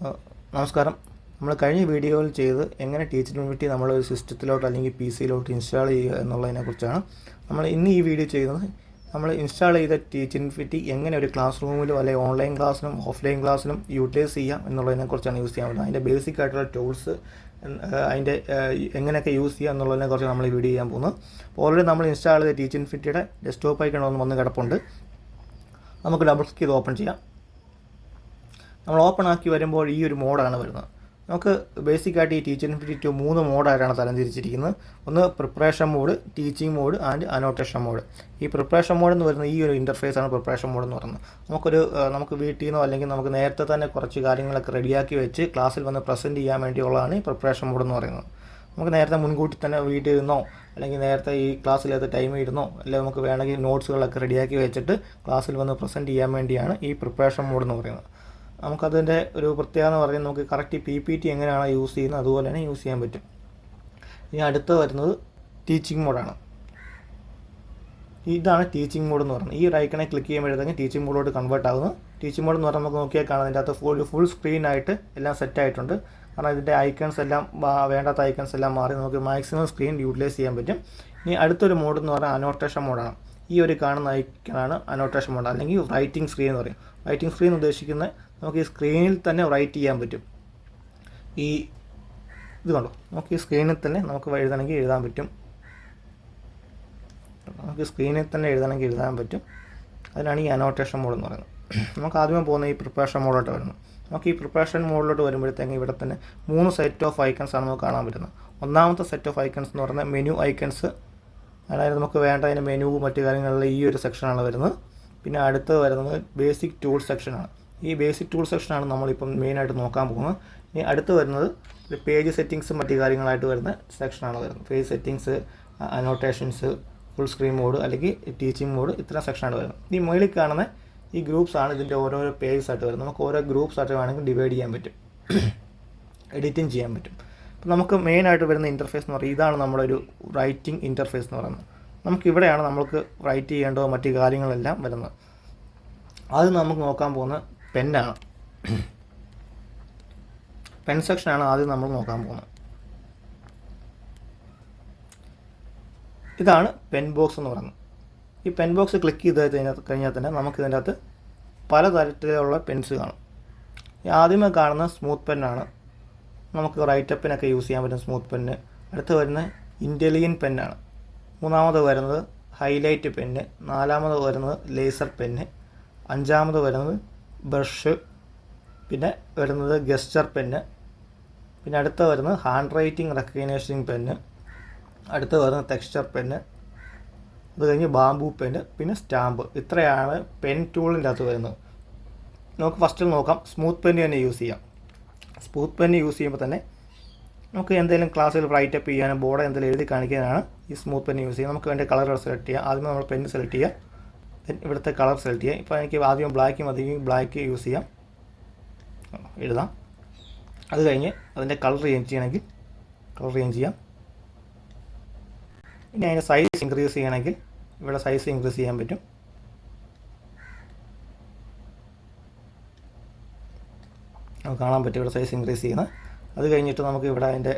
നമസ്കാരം. നമ്മൾ കഴിഞ്ഞ വീഡിയോയിൽ ചെയ്ത് എങ്ങനെ ടീച്ചിങ് ഇൻഫിനിറ്റി നമ്മളൊരു സിസ്റ്റത്തിലോട്ട് അല്ലെങ്കിൽ പി സിയിലോട്ട് ഇൻസ്റ്റാൾ ചെയ്യുക എന്നുള്ളതിനെക്കുറിച്ചാണ്. നമ്മൾ ഇന്ന് ഈ വീഡിയോ ചെയ്യുന്നത് നമ്മൾ ഇൻസ്റ്റാൾ ചെയ്ത ടീച്ചിങ് ഇൻഫിനിറ്റി എങ്ങനെ ഒരു ക്ലാസ് റൂമിലും അല്ലെങ്കിൽ ഓൺലൈൻ ക്ലാസ്സിനും ഓഫ്ലൈൻ ക്ലാസ്സിനും യൂട്ടിലൈസ് ചെയ്യാം എന്നുള്ളതിനെക്കുറിച്ചാണ് യൂസ് ചെയ്യാൻ പറ്റുന്നത്. അതിൻ്റെ ബേസിക് ആയിട്ടുള്ള ടൂൾസ്, അതിൻ്റെ എങ്ങനെയൊക്കെ യൂസ് ചെയ്യുക എന്നുള്ളതിനെക്കുറിച്ച് നമ്മൾ ഈ വീഡിയോ ചെയ്യാൻ പോകുന്നത്. അപ്പോൾ ഓൾറെഡി നമ്മൾ ഇൻസ്റ്റാൾ ചെയ്ത ടീച്ചിങ് ഇൻഫിനിറ്റിയുടെ ഡെസ്ക്ടോപ്പ് ഐക്കൺ വന്ന് കിടപ്പുണ്ട്. നമുക്ക് ഡബിൾ ക്ലിക്ക് ചെയ്ത് ഓപ്പൺ ചെയ്യാം. നമ്മൾ ഓപ്പൺ ആക്കി വരുമ്പോൾ ഈ ഒരു മോഡാണ് വരുന്നത്. നമുക്ക് ബേസിക്കായിട്ട് ഈ ടീച്ചിങ് ഇൻഫിനിറ്റി 3 മോഡായിട്ടാണ് തരംതിരിച്ചിരിക്കുന്നത്. ഒന്ന് preparation mode, teaching mode and annotation mode. ഈ പ്രിപ്പറേഷൻ മോഡ് എന്ന് പറയുന്നത് ഈ ഒരു ഇൻ്റർഫേസാണ് പ്രിപ്പറേഷൻ മോഡ് എന്ന് പറയുന്നത്. നമുക്ക് വീട്ടിൽ നിന്നോ അല്ലെങ്കിൽ നമുക്ക് നേരത്തെ തന്നെ കുറച്ച് കാര്യങ്ങളൊക്കെ റെഡിയാക്കി വെച്ച് ക്ലാസ്സിൽ വന്ന് പ്രസൻറ്റ് ചെയ്യാൻ വേണ്ടിയുള്ളതാണ് ഈ പ്രിപ്പറേഷൻ മോഡ് എന്ന് പറയുന്നത്. നമുക്ക് നേരത്തെ മുൻകൂട്ടി തന്നെ വീട്ടിൽ ഇരുന്നോ അല്ലെങ്കിൽ നേരത്തെ ഈ ക്ലാസ്സിലേത് ടൈം ഇരുന്നോ അല്ലെങ്കിൽ നമുക്ക് വേണമെങ്കിൽ നോട്ട്സുകളൊക്കെ റെഡിയാക്കി വെച്ചിട്ട് ക്ലാസ്സിൽ വന്ന് പ്രസൻറ്റ് ചെയ്യാൻ വേണ്ടിയാണ് ഈ പ്രിപ്പറേഷൻ മോഡ് എന്ന് പറയുന്നത്. നമുക്കതിൻ്റെ ഒരു പ്രത്യേകത എന്ന് പറയുന്നത് നമുക്ക് കറക്റ്റ് PPT എങ്ങനെയാണ് യൂസ് ചെയ്യുന്നത് അതുപോലെ തന്നെ യൂസ് ചെയ്യാൻ പറ്റും. ഇനി അടുത്ത് വരുന്നത് ടീച്ചിങ് മോഡാണ്. ഇതാണ് ടീച്ചിങ് മോഡ് എന്ന് പറയുന്നത്. ഈ ഒരു ഐക്കണെ ക്ലിക്ക് ചെയ്യുമ്പോഴത്തേക്കും ടീച്ചിങ് മോഡോട്ട് കൺവേർട്ട് ആകുന്നു. ടീച്ചിങ് മോഡ് എന്ന് പറഞ്ഞാൽ നമുക്ക് നോക്കിയാൽ കാണാം, അതിൻ്റെ അകത്ത് ഫുൾ സ്ക്രീനായിട്ട് എല്ലാം സെറ്റ് ആയിട്ടുണ്ട്. കാരണം ഇതിൻ്റെ ഐക്കൺസ് എല്ലാം വേണ്ടാത്ത ഐക്കൺസ് എല്ലാം മാറി നമുക്ക് മാക്സിമം സ്ക്രീൻ യൂട്ടിലൈസ് ചെയ്യാൻ പറ്റും. ഇനി അടുത്തൊരു മോഡ് എന്ന് പറഞ്ഞാൽ അനോട്ടേഷൻ മോഡാണ്. ഈ ഒരു കാണുന്ന ഐക്കണാണ് അനോട്ടേഷൻ മോഡ്, അല്ലെങ്കിൽ റൈറ്റിംഗ് സ്ക്രീൻ എന്ന് പറയും. റൈറ്റിംഗ് സ്ക്രീൻ ഉദ്ദേശിക്കുന്നത് നമുക്ക് ഈ സ്ക്രീനിൽ തന്നെ റൈറ്റ് ചെയ്യാൻ പറ്റും. ഇത് കണ്ടോ, നമുക്ക് ഈ സ്ക്രീനിൽ തന്നെ നമുക്ക് എഴുതണമെങ്കിൽ എഴുതാൻ പറ്റും. നമുക്ക് സ്ക്രീനിൽ തന്നെ എഴുതണമെങ്കിൽ എഴുതാൻ പറ്റും. അതിനാണ് ഈ അനോട്ടേഷൻ മോഡ് എന്ന് പറയുന്നത്. നമുക്ക് ആദ്യമേ പോകുന്ന ഈ പ്രിപ്പറേഷൻ മോഡിലോട്ട് വരുന്നത്. നമുക്ക് ഈ പ്രിപ്പറേഷൻ മോഡിലോട്ട് വരുമ്പോഴത്തേക്കും ഇവിടെ തന്നെ 3 സെറ്റ് ഓഫ് ഐക്കൺസ് ആണ് നമുക്ക് കാണാൻ പറ്റുന്നത്. ഒന്നാമത്തെ സെറ്റ് ഓഫ് ഐക്കൺസ് എന്ന് പറയുന്നത് മെനു ഐക്കൺസ്. അതായത് നമുക്ക് വേണ്ട അതിൻ്റെ മെനുവും മറ്റു കാര്യങ്ങളിൽ ഈ ഒരു സെക്ഷനാണ് വരുന്നത്. പിന്നെ അടുത്ത് വരുന്നത് ബേസിക് ടൂൾ സെക്ഷനാണ്. ഈ ബേസിക് ടൂൾ സെക്ഷനാണ് നമ്മളിപ്പം മെയിനായിട്ട് നോക്കാൻ പോകുന്നത്. ഇനി അടുത്ത് വരുന്നത് പേജ് സെറ്റിങ്സും മറ്റു കാര്യങ്ങളായിട്ട് വരുന്ന സെക്ഷനാണ് വരുന്നത്. Page settings, annotations, full screen mode അല്ലെങ്കിൽ ടീച്ചിങ് മോഡ്, ഇത്ര സെക്ഷനാണ് വരുന്നത്. ഈ മുകളിൽ കാണുന്ന ഈ ഗ്രൂപ്പ്സാണ് ഇതിൻ്റെ ഓരോരോ പേജസ് ആയിട്ട് വരുന്നത്. നമുക്ക് ഓരോ ഗ്രൂപ്പ്സായിട്ട് വേണമെങ്കിൽ ഡിവൈഡ് ചെയ്യാൻ പറ്റും, എഡിറ്റിംഗ് ചെയ്യാൻ പറ്റും. അപ്പോൾ നമുക്ക് മെയിനായിട്ട് വരുന്ന ഇൻ്റർഫേസ് എന്ന് പറയുന്നത് ഇതാണ് നമ്മുടെ ഒരു റൈറ്റിംഗ് ഇൻ്റർഫേസ് എന്ന് പറയുന്നത്. നമുക്കിവിടെയാണ് നമ്മൾക്ക് റൈറ്റ് ചെയ്യേണ്ടതോ മറ്റു കാര്യങ്ങളെല്ലാം വരുന്നത്. അത് നമുക്ക് നോക്കാൻ പോകുന്ന പെന്നാണ്. പെൻ സെക്ഷനാണ് ആദ്യം നമ്മൾ നോക്കാൻ പോകുന്നത്. ഇതാണ് പെൻ ബോക്സ് എന്ന് പറയുന്നത്. ഈ പെൻ ബോക്സ് ക്ലിക്ക് ചെയ്ത് കഴിഞ്ഞാൽ തന്നെ നമുക്കിതിൻ്റെ അകത്ത് പലതരത്തിലുള്ള പെൻസ് കാണും. ആദ്യമേ കാണുന്ന സ്മൂത്ത് പെന്നാണ്. നമുക്ക് റൈറ്റപ്പിനൊക്കെ യൂസ് ചെയ്യാൻ പറ്റുന്ന സ്മൂത്ത് പെന്ന്. അടുത്ത് വരുന്ന ഇൻ്റലിജൻറ്റ് പെന്നാണ്. മൂന്നാമത് വരുന്നത് ഹൈലൈറ്റ് പെന്ന്. നാലാമത് വരുന്നത് ലേസർ പെന്ന്. അഞ്ചാമത് വരുന്നത് ബ്രഷ്. പിന്നെ വരുന്നത് ഗസ്റ്റർ പെന്ന്. പിന്നെ അടുത്ത് വരുന്നത് ഹാൻഡ് റൈറ്റിംഗ് റെക്കഗ്നൈസിങ് പെന്ന്. അടുത്ത് വരുന്നത് ടെക്സ്ചർ പെന്ന്. അത് കഴിഞ്ഞ് ബാംബു പെന്ന്, പിന്നെ സ്റ്റാമ്പ്. ഇത്രയാണ് പെൻ ടൂളിൻ്റെ അകത്ത് വരുന്നത്. നമുക്ക് ഫസ്റ്റിൽ നോക്കാം, സ്മൂത്ത് പെന്ന് തന്നെ യൂസ് ചെയ്യാം. സ്മൂത്ത് പെന്ന് യൂസ് ചെയ്യുമ്പോൾ തന്നെ നമുക്ക് എന്തെങ്കിലും ക്ലാസ്സിൽ റൈറ്റപ്പ് ചെയ്യാനും ബോർഡ് എന്തെങ്കിലും എഴുതി കാണിക്കാനാണ് ഈ സ്മൂത്ത് പെന്ന് യൂസ് ചെയ്യുക. നമുക്ക് വേണ്ട കളർ സെലക്ട് ചെയ്യാം. ആദ്യമേ നമ്മൾ പെന്ന് സെലക്ട് ചെയ്യുക, ഇവിടുത്തെ കളർ സെലക്ട് ചെയ്യാം. ഇപ്പോൾ എനിക്ക് ആദ്യം ബ്ലാക്ക് മതി, ബ്ലാക്ക് യൂസ് ചെയ്യാം, എഴുതാം. അത് കഴിഞ്ഞ് അതിൻ്റെ കളർ ചേഞ്ച് ചെയ്യണമെങ്കിൽ കളർ ചേഞ്ച് ചെയ്യാം. ഇനി അതിൻ്റെ സൈസ് ഇൻക്രീസ് ചെയ്യണമെങ്കിൽ ഇവിടെ സൈസ് ഇൻക്രീസ് ചെയ്യാൻ പറ്റും. നമുക്ക് കാണാൻ പറ്റും ഇവിടെ സൈസ് ഇൻക്രീസ് ചെയ്യുന്നത്. അത് കഴിഞ്ഞിട്ട് നമുക്ക് ഇവിടെ അതിൻ്റെ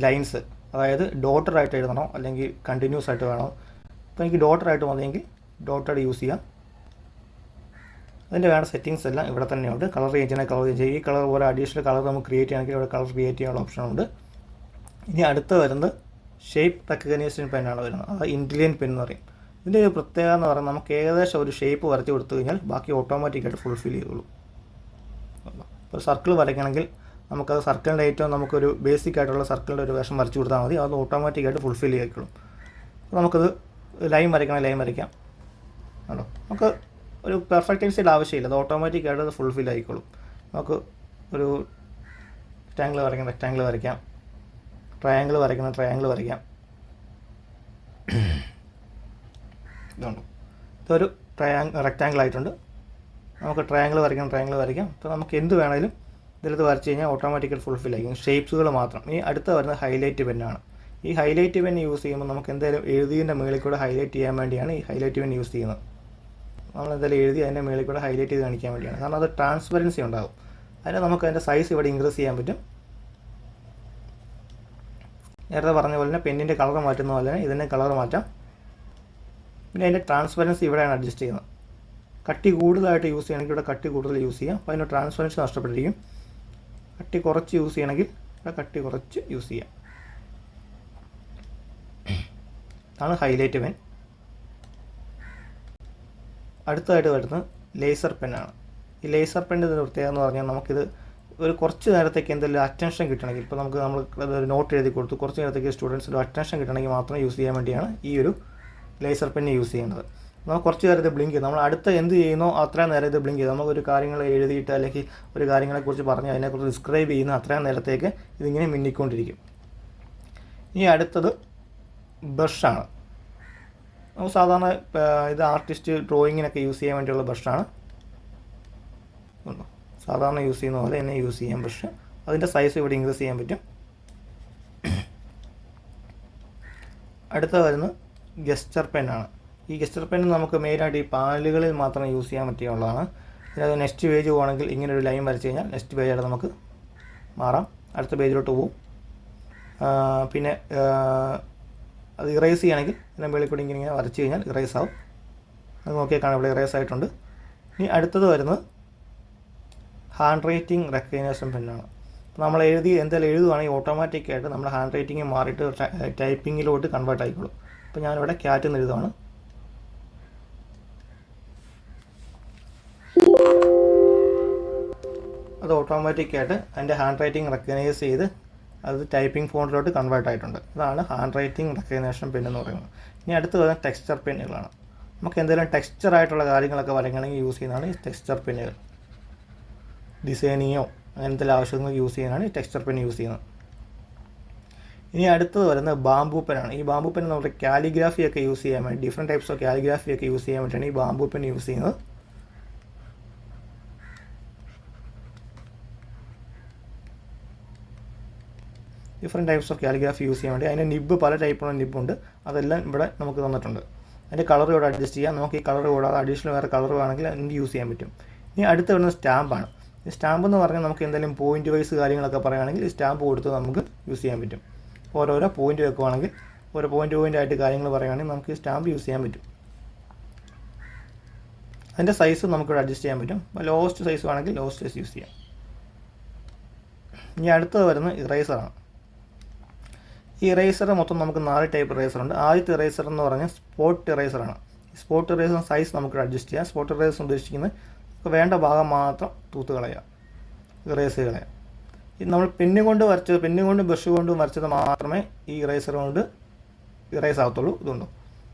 ലൈൻസ്, അതായത് ഡോട്ടറായിട്ട് എഴുതണോ അല്ലെങ്കിൽ കണ്ടിന്യൂസ് ആയിട്ട് വേണോ. ഇപ്പോൾ എനിക്ക് ഡോട്ടറായിട്ട് മതിയെങ്കിൽ ഡോട്ടഡ് യൂസ് ചെയ്യാം. അതിൻ്റെ വേണ്ട സെറ്റിങ്സ് എല്ലാം ഇവിടെ തന്നെയുണ്ട്. കളർ ചേഞ്ച് ചെയ്യണമെങ്കിൽ കളർ ചേഞ്ച് ചെയ്യും. ഈ കളർ പോലെ അഡീഷണൽ കളർ നമുക്ക് ക്രിയേറ്റ് ചെയ്യണമെങ്കിൽ ഇവിടെ കളർ ക്രിയേറ്റ് ചെയ്യാനുള്ള ഓപ്ഷനുണ്ട്. ഇനി അടുത്ത് വരുന്നത് ഷേപ്പ് റെക്കഗ്നൈസേഷൻ പെന്നാണ് വരുന്നത്. അത് ഇൻ്റലിജൻറ്റ് പെൻ എന്ന് പറയും. ഇതിൻ്റെ ഒരു പ്രത്യേകത എന്ന് പറയുന്നത് നമുക്ക് ഏകദേശം ഒരു ഷേപ്പ് വരച്ച് കൊടുത്തു കഴിഞ്ഞാൽ ബാക്കി ഓട്ടോമാറ്റിക്കായിട്ട് ഫുൾഫിൽ ചെയ്തോളൂ. ഇപ്പോൾ സർക്കിൾ വരയ്ക്കണമെങ്കിൽ നമുക്കത് സർക്കിളിൻ്റെ ഏറ്റവും നമുക്കൊരു ബേസിക് ആയിട്ടുള്ള സർക്കിളിൻ്റെ ഒരു വേഷം വരച്ച് കൊടുത്താൽ മതി, അത് ഓട്ടോമാറ്റിക്കായിട്ട് ഫുൾഫിൽ ചെയ്യിക്കോളും. അപ്പോൾ നമുക്കത് ലൈൻ വരയ്ക്കണമെങ്കിൽ ലൈൻ വരയ്ക്കാം. ആണോ, നമുക്ക് ഒരു പെർഫെക്റ്റൻസിയുടെ ആവശ്യമില്ല, അത് ഓട്ടോമാറ്റിക്കായിട്ട് അത് ഫുൾഫിൽ ആയിക്കോളും. നമുക്ക് ഒരു റെക്റ്റാങ്കിൾ വരയ്ക്കാം, റെക്റ്റാങ്കിൾ വരയ്ക്കാം. ട്രയാങ്കിൾ വരയ്ക്കണം, ട്രയാങ്കിൾ വരയ്ക്കാം. ഇതുണ്ട്, ഇതൊരു റെക്റ്റാങ്കിൾ ആയിട്ടുണ്ട്. നമുക്ക് ട്രയാങ്കിൾ വരയ്ക്കണം, ട്രയാങ്കിൾ വരയ്ക്കാം. അപ്പോൾ നമുക്ക് എന്ത് വേണമെങ്കിലും ഇതിലത് വരച്ച് കഴിഞ്ഞാൽ ഓട്ടോമാറ്റിക്കലി ഫുൾഫിൽ ആയിരിക്കും. ഷേപ്സുകൾ മാത്രം. ഇനി അടുത്ത വരുന്നത് ഹൈലൈറ്റ് പെന്നാണ്. ഈ ഹൈലൈറ്റ് പെൻ യൂസ് ചെയ്യുമ്പോൾ നമുക്ക് എന്തായാലും എഴുതിയതിൻ്റെ മുകളിൽ കൂടെ ഹൈലൈറ്റ് ചെയ്യാൻ വേണ്ടിയാണ് ഈ ഹൈലൈറ്റ് പെൻ യൂസ് ചെയ്യുന്നത്. നമ്മൾ എന്തായാലും എഴുതി അതിൻ്റെ മുകളിൽ കൂടെ ഹൈലൈറ്റ് ചെയ്ത് കാണിക്കാൻ വേണ്ടിയാണ്. കാരണം അത് ട്രാൻസ്പെറൻസി ഉണ്ടാകും. അതിന് നമുക്ക് അതിൻ്റെ സൈസ് ഇവിടെ ഇൻക്രീസ് ചെയ്യാൻ പറ്റും. നേരത്തെ പറഞ്ഞ പോലെ തന്നെ പെന്നിൻ്റെ കളർ മാറ്റുന്ന പോലെ തന്നെ ഇതിൻ്റെ കളർ മാറ്റാം. പിന്നെ അതിൻ്റെ ട്രാൻസ്പെറൻസി ഇവിടെയാണ് അഡ്ജസ്റ്റ് ചെയ്യുന്നത്. കട്ടി കൂടുതലായിട്ട് യൂസ് ചെയ്യണമെങ്കിൽ ഇവിടെ കട്ടി കൂടുതൽ യൂസ് ചെയ്യാം. അപ്പോൾ അതിൻ്റെ ട്രാൻസ്പെറൻസി നഷ്ടപ്പെട്ടിരിക്കും. കട്ടി കുറച്ച് യൂസ് ചെയ്യണമെങ്കിൽ ഇവിടെ കട്ടി കുറച്ച് യൂസ് ചെയ്യാം. ഇതാണ് ഹൈലൈറ്റ് പെൻ. അടുത്തതായിട്ട് വരുന്നത് ലേസർ പെന്നാണ്. ഈ ലേസർ പെന്നിൻ്റെ പ്രത്യേകത എന്ന് പറഞ്ഞാൽ നമുക്കിത് ഒരു കുറച്ച് നേരത്തേക്ക് എന്തെങ്കിലും അറ്റൻഷൻ കിട്ടണമെങ്കിൽ, ഇപ്പോൾ നമ്മൾ ഒരു നോട്ട് എഴുതി കൊടുത്തു, കുറച്ച് നേരത്തേക്ക് സ്റ്റുഡൻസിൻ്റെ അറ്റൻഷൻ കിട്ടണമെങ്കിൽ മാത്രം യൂസ് ചെയ്യാൻ വേണ്ടിയാണ് ഈ ഒരു ലേസർ പെന്ന് യൂസ് ചെയ്യേണ്ടത്. നമുക്ക് കുറച്ച് നേരം ഇത് ബ്ലിങ്ക് ചെയ്ത് നമ്മൾ അടുത്ത എന്ത് ചെയ്യുന്നോ അത്രയും നേരം ഇത് ബ്ലിങ്ക് ചെയ്ത് നമുക്കൊരു കാര്യങ്ങൾ എഴുതിയിട്ട് അല്ലെങ്കിൽ ഒരു കാര്യങ്ങളെക്കുറിച്ച് പറഞ്ഞ് അതിനെക്കുറിച്ച് ഡിസ്ക്രൈബ് ചെയ്യുന്ന അത്രയും നേരത്തേക്ക് ഇതിങ്ങനെ മിന്നിക്കൊണ്ടിരിക്കും. ഇനി അടുത്തത് ബ്രഷാണ്. നമുക്ക് സാധാരണ ഇത് ആർട്ടിസ്റ്റ് ഡ്രോയിങ്ങിനൊക്കെ യൂസ് ചെയ്യാൻ വേണ്ടിയുള്ള ബ്രഷാണ്. സാധാരണ യൂസ് ചെയ്യുന്ന പോലെ തന്നെ യൂസ് ചെയ്യാൻ ബ്രഷ്. അതിൻ്റെ സൈസ് ഇവിടെ ഇൻക്രീസ് ചെയ്യാൻ പറ്റും. അടുത്ത വരുന്നത് ഗസ്റ്റർ പെന്നാണ്. ഈ ഗസ്റ്റർ പെൻ നമുക്ക് മെയിനായിട്ട് ഈ പാനലുകളിൽ മാത്രം യൂസ് ചെയ്യാൻ പറ്റിയുള്ളതാണ്. ഇതിനകത്ത് നെക്സ്റ്റ് പേജ് പോകണമെങ്കിൽ ഇങ്ങനെ ഒരു ലൈൻ വരച്ച് കഴിഞ്ഞാൽ നെക്സ്റ്റ് പേജായിട്ട് നമുക്ക് മാറാം, അടുത്ത പേജിലോട്ട് പോകും. പിന്നെ അത് ഇറേസ് ചെയ്യുകയാണെങ്കിൽ ഇതിനെ മുകളിൽ കൂടി ഇങ്ങനെ വരച്ച് കഴിഞ്ഞാൽ ഇറേസ് ആവും. അത് നോക്കിയാൽ കാണാം ഇവിടെ ഇറേസ് ആയിട്ടുണ്ട്. ഇനി അടുത്തത് വരുന്നത് ഹാൻഡ് റൈറ്റിംഗ് റെക്കഗ്നേഷൻ പെന്നാണ്. അപ്പോൾ നമ്മൾ എന്തെങ്കിലും എഴുതുകയാണെങ്കിൽ ഓട്ടോമാറ്റിക്കായിട്ട് നമ്മുടെ ഹാൻഡ് റൈറ്റിംഗ് മാറിയിട്ട് ടൈപ്പിങ്ങിലോട്ട് കൺവേർട്ട് ആയിക്കോളും. അപ്പോൾ ഞാനിവിടെ ക്യാറ്റ് എന്ന് എഴുതുകയാണ്. അത് ഓട്ടോമാറ്റിക്കായിട്ട് അതിൻ്റെ ഹാൻഡ് റൈറ്റിംഗ് റെക്കഗ്നൈസ് ചെയ്ത് അത് ടൈപ്പിംഗ് ഫോണ്ടിലോട്ട് കൺവേർട്ട് ആയിട്ടുണ്ട്. ഇതാണ് ഹാൻഡ് റൈറ്റിംഗ് റെക്കഗ്നേഷൻ പെൻ എന്ന് പറയുന്നത്. ഇനി അടുത്ത് വരുന്ന ടെക്സ്ചർ പെന്നുകളാണ്. നമുക്ക് എന്തെങ്കിലും ടെക്സ്ചറായിട്ടുള്ള കാര്യങ്ങളൊക്കെ വരയ്ക്കണമെങ്കിൽ യൂസ് ചെയ്യുന്നതാണ് ഈ ടെക്സ്ചർ പെന്നുകൾ. ഡിസൈനിങ്ങോ അങ്ങനത്തെ ആവശ്യങ്ങൾക്ക് യൂസ് ചെയ്യാനാണ് ഈ ടെക്സ്ചർ പെൻ യൂസ് ചെയ്യുന്നത്. ഇനി അടുത്തത് വരുന്നത് ബാംബു പെനാണ്. ഈ ബാംബു പെൻ നമ്മുടെ കാലിഗ്രാഫിയൊക്കെ യൂസ് ചെയ്യാൻ വേണ്ടി, ഡിഫറെൻറ്റ് ടൈപ്സ് ഓഫ് കാലിഗ്രാഫിയൊക്കെ യൂസ് ചെയ്യാൻ വേണ്ടിയാണ് ഈ ബാംബു പെൻ യൂസ് ചെയ്യുന്നത്. Different types of calligraphy use ചെയ്യാൻ വേണ്ടി അതിൻ്റെ നിബ്ബ് പല ടൈപ്പുള്ള നിബ്ബുണ്ട്. അതെല്ലാം ഇവിടെ നമുക്ക് തന്നിട്ടുണ്ട്. അതിൻ്റെ കളർ ഇവിടെ അഡ്ജസ്റ്റ് ചെയ്യാം. നമുക്ക് ഈ കളർ കൂടാതെ അഡീഷണൽ വേറെ കളർ വേണമെങ്കിൽ അതിൻ്റെ യൂസ് ചെയ്യാൻ പറ്റും. ഇനി അടുത്ത് വരുന്നത് സ്റ്റാമ്പാണ്. ഈ സ്റ്റാമ്പ് എന്ന് പറഞ്ഞാൽ നമുക്ക് എന്തെങ്കിലും പോയിൻ്റ് വൈസ് കാര്യങ്ങളൊക്കെ പറയുകയാണെങ്കിൽ ഈ സ്റ്റാമ്പ് കൊടുത്ത് നമുക്ക് യൂസ് ചെയ്യാൻ പറ്റും. ഓരോരോ പോയിൻ്റ് വെക്കുവാണെങ്കിൽ ഓരോ പോയിൻ്റ് ആയിട്ട് കാര്യങ്ങൾ പറയുകയാണെങ്കിൽ നമുക്ക് ഈ സ്റ്റാമ്പ് യൂസ് ചെയ്യാൻ പറ്റും. അതിൻ്റെ സൈസ് നമുക്കിവിടെ അഡ്ജസ്റ്റ് ചെയ്യാൻ പറ്റും. ലോസ്റ്റ് സൈസ് വേണമെങ്കിൽ ലോസ്റ്റ് സൈസ് യൂസ് ചെയ്യാം. ഇനി അടുത്തത് വരുന്നത് ഇറേസറാണ്. ഈ ഇറേസർ മൊത്തം നമുക്ക് 4 ടൈപ്പ് ഇറേസറുണ്ട്. ആദ്യത്തെ ഇറേസർ എന്ന് പറഞ്ഞാൽ സ്പോട്ട് ഇറേസറാണ്. ഈ സ്പോട്ട് ഇറേസർ സൈസ് നമുക്ക് അഡ്ജസ്റ്റ് ചെയ്യാം. സ്പോട്ട് ഇറേസർ ഉദ്ദേശിക്കുന്നത് നമുക്ക് വേണ്ട ഭാഗം മാത്രം തൂത്ത് കളയാം, ഇറേസ് കളയാം. ഇത് നമ്മൾ പെന്ന് കൊണ്ട് ബ്രഷ് കൊണ്ടും വരച്ചത് മാത്രമേ ഈ ഇറേസർ കൊണ്ട് ഇറേസ് ആകത്തുള്ളൂ. ഇതുണ്ടോ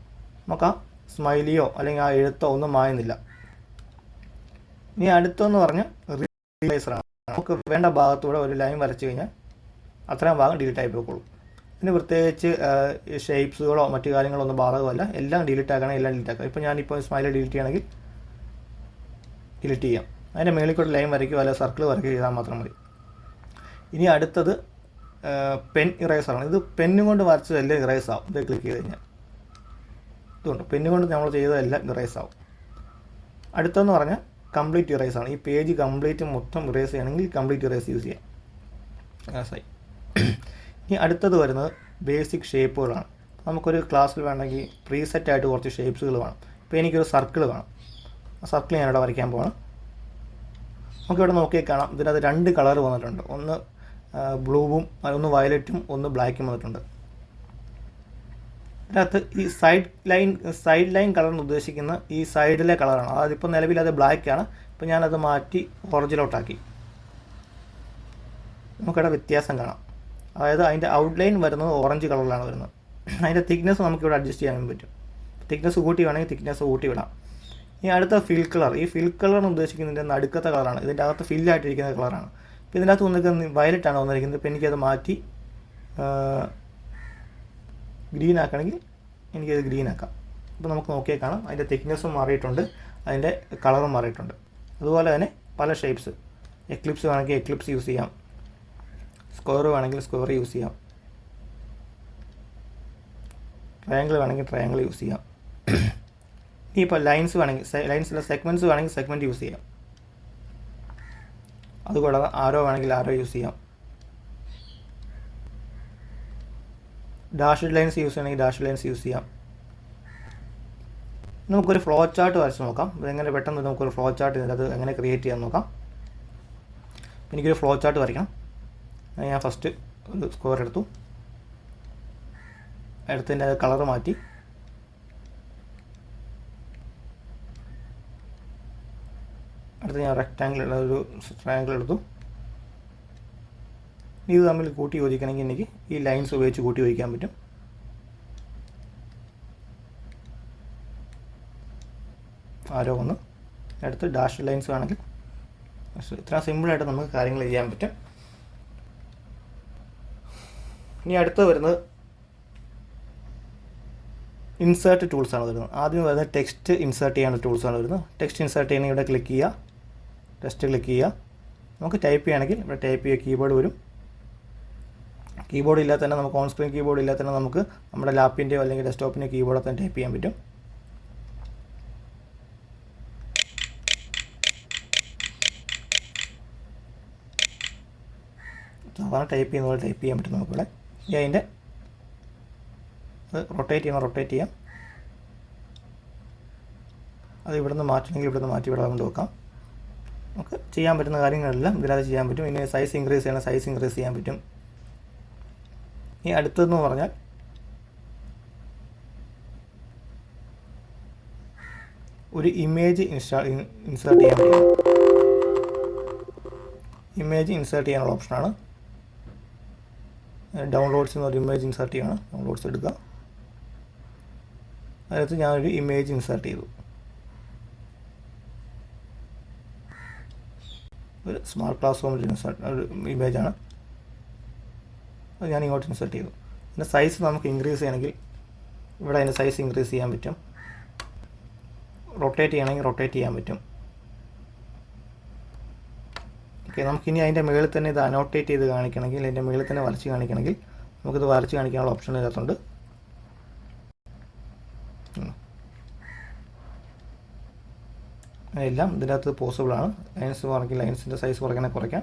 നമുക്ക് ആ സ്മൈലിയോ അല്ലെങ്കിൽ ആ എഴുത്തോ ഒന്നും മായുന്നില്ല. ഇനി അടുത്തെന്ന് പറഞ്ഞാൽ ഇറേസറാണ്. നമുക്ക് വേണ്ട ഭാഗത്തൂടെ ഒരു ലൈൻ വരച്ച് കഴിഞ്ഞാൽ അത്രയും ഭാഗം ഡിലീറ്റ് ആയി പോയിക്കോളും. ഇതിന് പ്രത്യേകിച്ച് ഷേപ്സുകളോ മറ്റു കാര്യങ്ങളോ ഒന്നും ബാധകമല്ല. എല്ലാം ഡിലീറ്റ് ആക്കണം, എല്ലാം ഡിലീറ്റ് ആക്കാം. ഇപ്പോൾ ഞാനിപ്പോൾ സ്മൈൽ ഡിലീറ്റ് ചെയ്യണമെങ്കിൽ ഡിലീറ്റ് ചെയ്യാം. അതിൻ്റെ മേളിൽ കൂടെ ലൈൻ വരയ്ക്കുകയോ അല്ലെങ്കിൽ സർക്കിൾ വരയ്ക്കുകയോ ചെയ്താൽ മാത്രം മതി. ഇനി അടുത്തത് പെൻ ഇറേസറാണ്. ഇത് പെന്നും കൊണ്ട് വരച്ചതെല്ലാം ഇറേസ് ആവും. ഇത് ക്ലിക്ക് ചെയ്ത് കഴിഞ്ഞാൽ ഇതുകൊണ്ട് പെന്നും കൊണ്ട് നമ്മൾ ചെയ്തതെല്ലാം ഇറേസ് ആവും. അടുത്തെന്ന് പറഞ്ഞാൽ കംപ്ലീറ്റ് ഇറേസാണ്. ഈ പേജ് കംപ്ലീറ്റ് മൊത്തം ഇറേസ് ചെയ്യണമെങ്കിൽ കംപ്ലീറ്റ് ഇറേസ് യൂസ് ചെയ്യാം. ഇറേസായി. ഇനി അടുത്തത് വരുന്നത് ബേസിക് ഷേപ്പുകളാണ്. നമുക്കൊരു ക്ലാസ്സിൽ വേണമെങ്കിൽ പ്രീസെറ്റായിട്ട് കുറച്ച് ഷേപ്സുകൾ വേണം. ഇപ്പോൾ എനിക്കൊരു സർക്കിൾ വേണം. ആ സർക്കിൾ ഞാനിവിടെ വരയ്ക്കാൻ പോകണം. നമുക്കിവിടെ നോക്കിയാൽ കാണാം ഇതിനകത്ത് 2 കളർ വന്നിട്ടുണ്ട്. ഒന്ന് ബ്ലൂവും ഒന്ന് വയലറ്റും ഒന്ന് ബ്ലാക്കും വന്നിട്ടുണ്ട്. അതിനകത്ത് ഈ സൈഡ് ലൈൻ കളറിന് ഉദ്ദേശിക്കുന്ന ഈ സൈഡിലെ കളറാണ്. അതിപ്പോൾ നിലവിൽ അത് ബ്ലാക്കാണ്. ഇപ്പോൾ ഞാനത് മാറ്റി ഓറഞ്ചിലോട്ടാക്കി. നമുക്കിവിടെ വ്യത്യാസം കാണാം. അതായത് അതിൻ്റെ ഔട്ട്ലൈൻ വരുന്നത് ഓറഞ്ച് കളറിലാണ് വരുന്നത്. അതിൻ്റെ തിക്നെസ് നമുക്കിവിടെ അഡ്ജസ്റ്റ് ചെയ്യാൻ പറ്റും. തിക്നെസ് കൂട്ടി വേണമെങ്കിൽ തിക്നെസ് കൂട്ടി വിടാം. ഇനി അടുത്ത ഫിൽ കളർ. ഈ ഫിൽ കളറിന് ഉദ്ദേശിക്കുന്നതിൻ്റെ നടുക്കത്തെ കളറാണ്. ഇതിൻ്റെ അകത്ത് ഫില്ലായിട്ടിരിക്കുന്ന കളറാണ്. ഇപ്പോൾ ഇതിനകത്ത് വന്നിരിക്കുന്നത് വയലറ്റാണ് വന്നിരിക്കുന്നത്. ഇപ്പോൾ എനിക്കത് മാറ്റി ഗ്രീൻ ആക്കണമെങ്കിൽ എനിക്കത് ഗ്രീൻ ആക്കാം. ഇപ്പോൾ നമുക്ക് നോക്കിയാൽ കാണാം അതിൻ്റെ തിക്നെസ്സും മാറിയിട്ടുണ്ട്, അതിൻ്റെ കളറും മാറിയിട്ടുണ്ട്. അതുപോലെ തന്നെ പല ഷേപ്സ്. എക്ലിപ്സ് വേണമെങ്കിൽ എക്ലിപ്സ് യൂസ് ചെയ്യാം, സ്ക്വയർ വേണമെങ്കിൽ സ്ക്വയർ യൂസ് ചെയ്യാം, ട്രയാങ്കിൾ വേണമെങ്കിൽ ട്രയാങ്കിൾ യൂസ് ചെയ്യാം. ഇനി ഇപ്പോൾ ലൈൻസ് വേണമെങ്കിൽ ലൈൻസിലെ സെഗ്മെൻറ്റ്സ് വേണമെങ്കിൽ സെഗ്മെൻറ്റ് യൂസ് ചെയ്യാം. അതുകൂടാതെ ആരോ വേണമെങ്കിൽ ആരോ യൂസ് ചെയ്യാം. ഡാഷ്ഡ് ലൈൻസ് യൂസ് ചെയ്യണമെങ്കിൽ ഡാഷ്ഡ് ലൈൻസ് യൂസ് ചെയ്യാം. നമുക്കൊരു ഫ്ലോ ചാർട്ട് വരച്ച് നോക്കാം. ഇതെങ്ങനെ പെട്ടെന്ന് നമുക്കൊരു ഫ്ലോ ചാർട്ട് ഇതിനകത്ത് എങ്ങനെ ക്രിയേറ്റ് ചെയ്യാൻ നോക്കാം. എനിക്കൊരു ഫ്ലോ ചാർട്ട് വരയ്ക്കണം. ഞാൻ ഫസ്റ്റ് ഒരു സ്ക്വയർ എടുത്തതിൻ്റെ കളർ മാറ്റി അടുത്ത് ഞാൻ റെക്റ്റാങ്കിൾ ഒരു ട്രയാങ്കിൾ എടുത്തു. ഇത് തമ്മിൽ കൂട്ടി യോജിക്കണമെങ്കിൽ എനിക്ക് ഈ ലൈൻസ് ഉപയോഗിച്ച് കൂട്ടി യോജിക്കാൻ പറ്റും. ആരോ ഒന്ന് അടുത്ത് ഡാഷ് ലൈൻസ് വേണമെങ്കിൽ ഇത്ര സിമ്പിളായിട്ട് നമുക്ക് കാര്യങ്ങൾ ചെയ്യാൻ പറ്റും. ഇനി അടുത്ത് വരുന്നത് ഇൻസേർട്ട് ടൂൾസാണ് വരുന്നത്. ആദ്യം വരുന്നത് ടെക്സ്റ്റ് ഇൻസേർട്ട് ചെയ്യാനുള്ള ടൂൾസാണ് വരുന്നത്. ടെക്സ്റ്റ് ഇൻസേർട്ട് ചെയ്യണമെങ്കിൽ ഇവിടെ ക്ലിക്ക് ചെയ്യുക, ടെക്സ്റ്റ് ക്ലിക്ക് ചെയ്യുക. നമുക്ക് ടൈപ്പ് ചെയ്യുകയാണെങ്കിൽ ഇവിടെ ടൈപ്പ് ചെയ്യുക, കീബോർഡ് വരും. കീബോർഡ് ഇല്ലാതെ തന്നെ നമുക്ക് ഓൺ സ്ക്രീൻ കീബോർഡ് ഇല്ലാതെ തന്നെ നമുക്ക് നമ്മുടെ ലാപ്പിൻ്റെയോ അല്ലെങ്കിൽ ഡെസ്ക്ടോപ്പിൻ്റെയോ കീബോർഡിൽ തന്നെ ടൈപ്പ് ചെയ്യാൻ പറ്റും. സാധാരണ ടൈപ്പ് ചെയ്യുന്ന പോലെ ടൈപ്പ് ചെയ്യാൻ പറ്റും നമുക്കിവിടെ. ഈ അതിൻ്റെ റൊട്ടേറ്റ് ചെയ്യാം. അത് ഇവിടെ നിന്ന് മാറ്റണമെങ്കിൽ ഇവിടെ നിന്ന് മാറ്റി ഇവിടെ കൊണ്ട് വെക്കാം. നമുക്ക് ചെയ്യാൻ പറ്റുന്ന കാര്യങ്ങളെല്ലാം ഇതിനകത്ത് ചെയ്യാൻ പറ്റും. ഇനി സൈസ് ഇൻക്രീസ് ചെയ്യണം, സൈസ് ഇൻക്രീസ് ചെയ്യാൻ പറ്റും. ഇനി അടുത്തതെന്ന് പറഞ്ഞാൽ ഒരു ഇമേജ് ഇൻസേർട്ട് ചെയ്യാൻ പറ്റും. ഇമേജ് ഇൻസേർട്ട് ചെയ്യാനുള്ള ഓപ്ഷനാണ്. ഡൗൺലോഡ്സ് എന്നൊരു ഇമേജ് ഇൻസേർട്ട് ചെയ്യണം. ഡൗൺലോഡ്സ് എടുക്കുക. അതിനകത്ത് ഞാനൊരു ഇമേജ് ഇൻസേർട്ട് ചെയ്തു. ഒരു സ്മാർട്ട് ക്ലാസ് റൂമിൽ ഒരു ഇമേജാണ്. അത് ഞാൻ ഇങ്ങോട്ട് ഇൻസേർട്ട് ചെയ്തു. പിന്നെ സൈസ് നമുക്ക് ഇൻക്രീസ് ചെയ്യണമെങ്കിൽ ഇവിടെ അതിൻ്റെ സൈസ് ഇൻക്രീസ് ചെയ്യാൻ പറ്റും. റൊട്ടേറ്റ് ചെയ്യണമെങ്കിൽ റൊട്ടേറ്റ് ചെയ്യാൻ പറ്റും. ഓക്കെ, നമുക്കിനി അതിൻ്റെ മുകളിൽ തന്നെ ഇത് അനോട്ടേറ്റ് ചെയ്ത് കാണിക്കണമെങ്കിൽ, അതിൻ്റെ മുകളിൽ തന്നെ വരച്ച് കാണിക്കണമെങ്കിൽ നമുക്കിത് വരച്ച് കാണിക്കാനുള്ള ഓപ്ഷൻ ഇതിനകത്തുണ്ട്. എല്ലാം ഇതിനകത്ത് പോസിബിളാണ്. ലൈൻസ് കുറയ്ക്കും, ലൈൻസിൻ്റെ സൈസ് കുറയ്ക്കാം.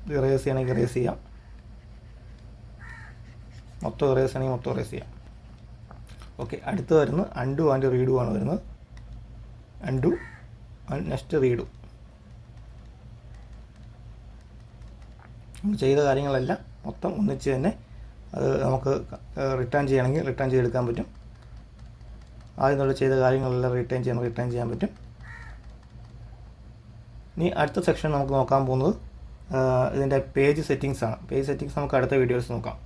ഇത് ഇറേസ് ചെയ്യണമെങ്കിൽ ഇറേസ് ചെയ്യാം. മൊത്തം ഇറേസ് ചെയ്യണമെങ്കിൽ മൊത്തം ഇറേസ് ചെയ്യാം. ഓക്കെ, അടുത്ത് വരുന്നത് അൺഡു ആൻഡ് റീഡു ആണ് വരുന്നത്. Undo and next redo. നമ്മൾ ചെയ്ത കാര്യങ്ങളെല്ലാം മൊത്തം ഒന്നിച്ച് തന്നെ അത് നമുക്ക് റിട്ടേൺ ചെയ്യണമെങ്കിൽ റിട്ടേൺ ചെയ്തെടുക്കാൻ പറ്റും. ആദ്യം നമ്മൾ ചെയ്ത കാര്യങ്ങളെല്ലാം റിട്ടേൺ ചെയ്യാൻ പറ്റും. ഇനി അടുത്ത സെക്ഷൻ നമുക്ക് നോക്കാൻ പോകുന്നത് ഇതിൻ്റെ പേജ് സെറ്റിങ്സ് ആണ്. പേജ് സെറ്റിങ്സ് നമുക്ക് അടുത്ത വീഡിയോസ് നോക്കാം.